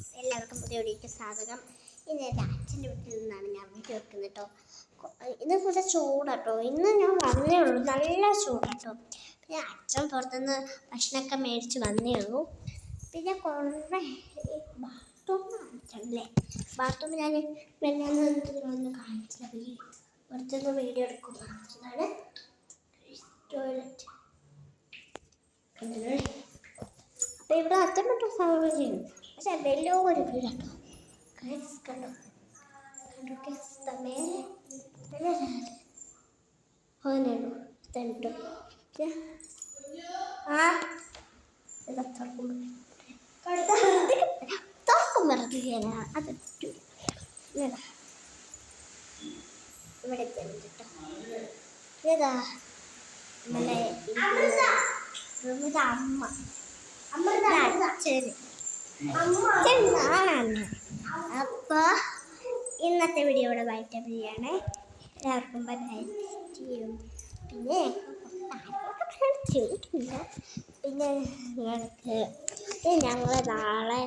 എല്ലാവർക്കും പുതിയ വീഡിയോയ്ക്ക് സ്വാഗതം. ഇന്ന് എൻ്റെ അച്ഛൻ്റെ വീട്ടിൽ നിന്നാണ് ഞാൻ വീഡിയോ വെക്കുന്നത് കേട്ടോ. ഇത് കുറച്ച് ചൂടാട്ടോ. ഇന്ന് ഞാൻ വന്നേ ഉള്ളൂ, നല്ല ചൂടാട്ടോ. പിന്നെ അച്ഛൻ പുറത്തുനിന്ന് ഭക്ഷണമൊക്കെ മേടിച്ച് വന്നേ ഉള്ളൂ. പിന്നെ കുറേ ബാത്റൂം കാണിച്ചല്ലേ, ബാത്റൂം ഞാൻ വന്ന് കാണിച്ചത് പുറത്തുനിന്ന് വീഡിയോ എടുക്കുന്നതാണ്. ടോയ്ലറ്റ് അപ്പോൾ ഇവിടെ അച്ഛൻ പറ്റ സൗകര്യം, പക്ഷെ എന്തെല്ലോ ഒരു വീടാട്ടോ. കണ്ടോ ഇവിടെ കേട്ടോ. ഏതാ നമ്മളെ അച്ഛന്. അപ്പോൾ ഇന്നത്തെ വീഡിയോ ഇവിടെ വൈറ്റപ്പ് ചെയ്യാണ്. എല്ലാവർക്കും ചെയ്യും. പിന്നെ പിന്നെ ഞങ്ങൾ നാളെ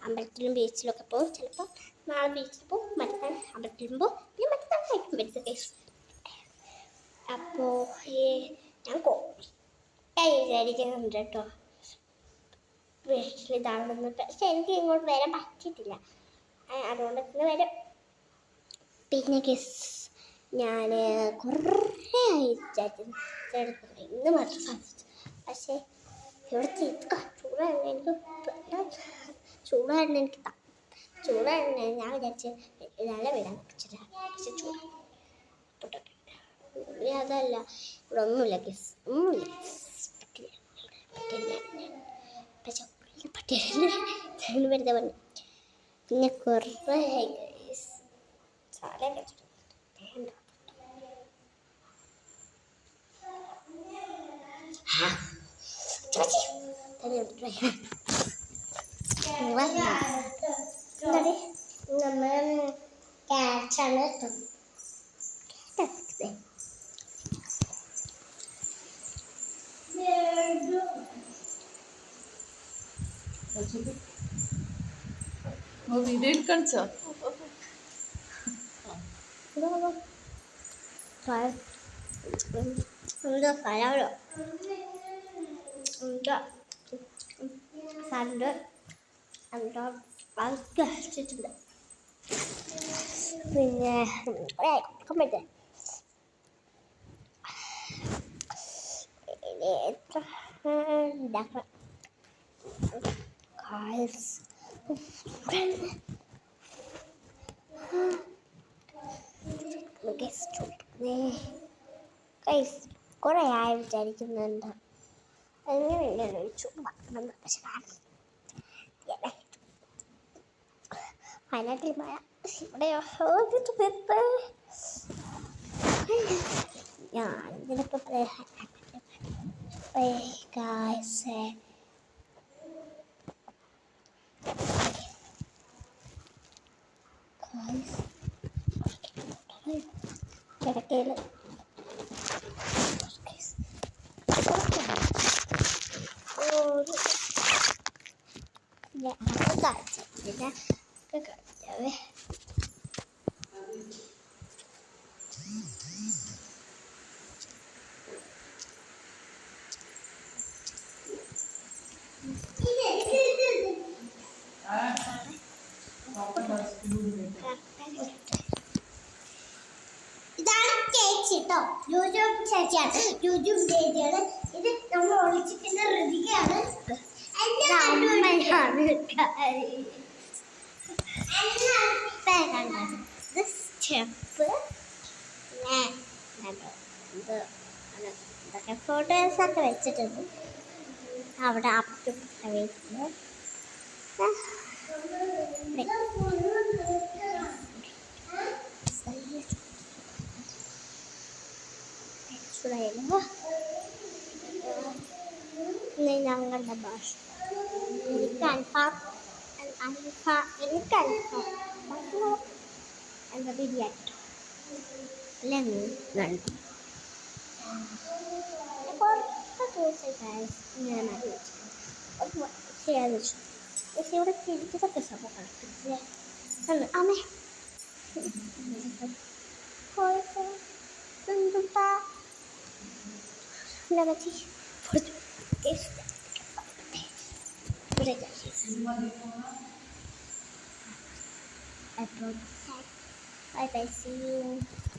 അമ്പലത്തിലും ബീച്ചിലൊക്കെ പോകും. ചിലപ്പോൾ നാളെ ബീച്ചിൽ പോകും, മറ്റന്നാൾ അമ്പലത്തിലും പോകും, പിന്നെ മറ്റന്നാൾ കഴിക്കും വരുന്നത്. അപ്പോൾ ഞാൻ വിചാരിക്കുന്നുണ്ട് കേട്ടോ വീട്ടിലിതാണെന്ന്. പക്ഷെ എനിക്ക് ഇങ്ങോട്ട് വരാൻ പറ്റിയിട്ടില്ല, അതുകൊണ്ട് തന്നെ വരും. പിന്നെ ഞാൻ കുറേ വിചാരിക്കുന്നു ഇന്ന് മാത്രം സാധിച്ചു. പക്ഷേ ഇവിടുത്തെ ചൂടായിരുന്നു ഞാൻ വിചാരിച്ച് നല്ല വീടാൻ പക്ഷെ അതല്ല, ഇവിടെ ഒന്നുമില്ല ഒന്നുമില്ല. പട്ടിയല്ലേ വെറുതെ പറഞ്ഞു. പിന്നെ കുറേ സാധനം നമ്മൾ ക്യാച്ചാണ് വീഡിയോ കാണിച്ചോ? എന്താ സ്ഥലമല്ലോ സണ്ട് എന്താ കഴിച്ചിട്ടുണ്ട്. പിന്നെ പറ്റേ എത്ര ഉണ്ടാക്കണം. കുറെ ആയി വിചാരിക്കുന്നുണ്ട് എങ്ങനെയാണ് ചൂടാക്കണം. പക്ഷെ വയനാട്ടിൽ മഴ, ഇവിടെയോ ഞാൻ ഇതിനൊക്കെ കിടക്കയിൽ കാണിച്ചാവേ. ഇതാണ് ചേച്ചി കേട്ടോ, യൂട്യൂബ് ചേച്ചിയാണ്, യൂട്യൂബ് ചേച്ചിയാണ്. ഇത് നമ്മൾ ഒളിച്ചിട്ടുള്ള ഋതികയാണ്. ഇതൊക്കെ ഫോട്ടോസൊക്കെ വെച്ചിട്ടുണ്ട് അവിടെ അപ്പുറത്തെ വീട്ടില്. ഞങ്ങളുടെ ഭാഷ എനിക്ക് അൽഫാം എന്താ ബിരിയാണി അല്ലേ വേണ്ട. കുറച്ച് ദിവസം ഇങ്ങനെ മതി ചെയ്യാന്ന് വെച്ചു. പക്ഷെ ഇവിടെ തിരിച്ചതൊക്കെ സംഭവം കളിപ്പിച്ചില്ലേ അമ്മേ എന്തുട്ടാ Bye bye, see you.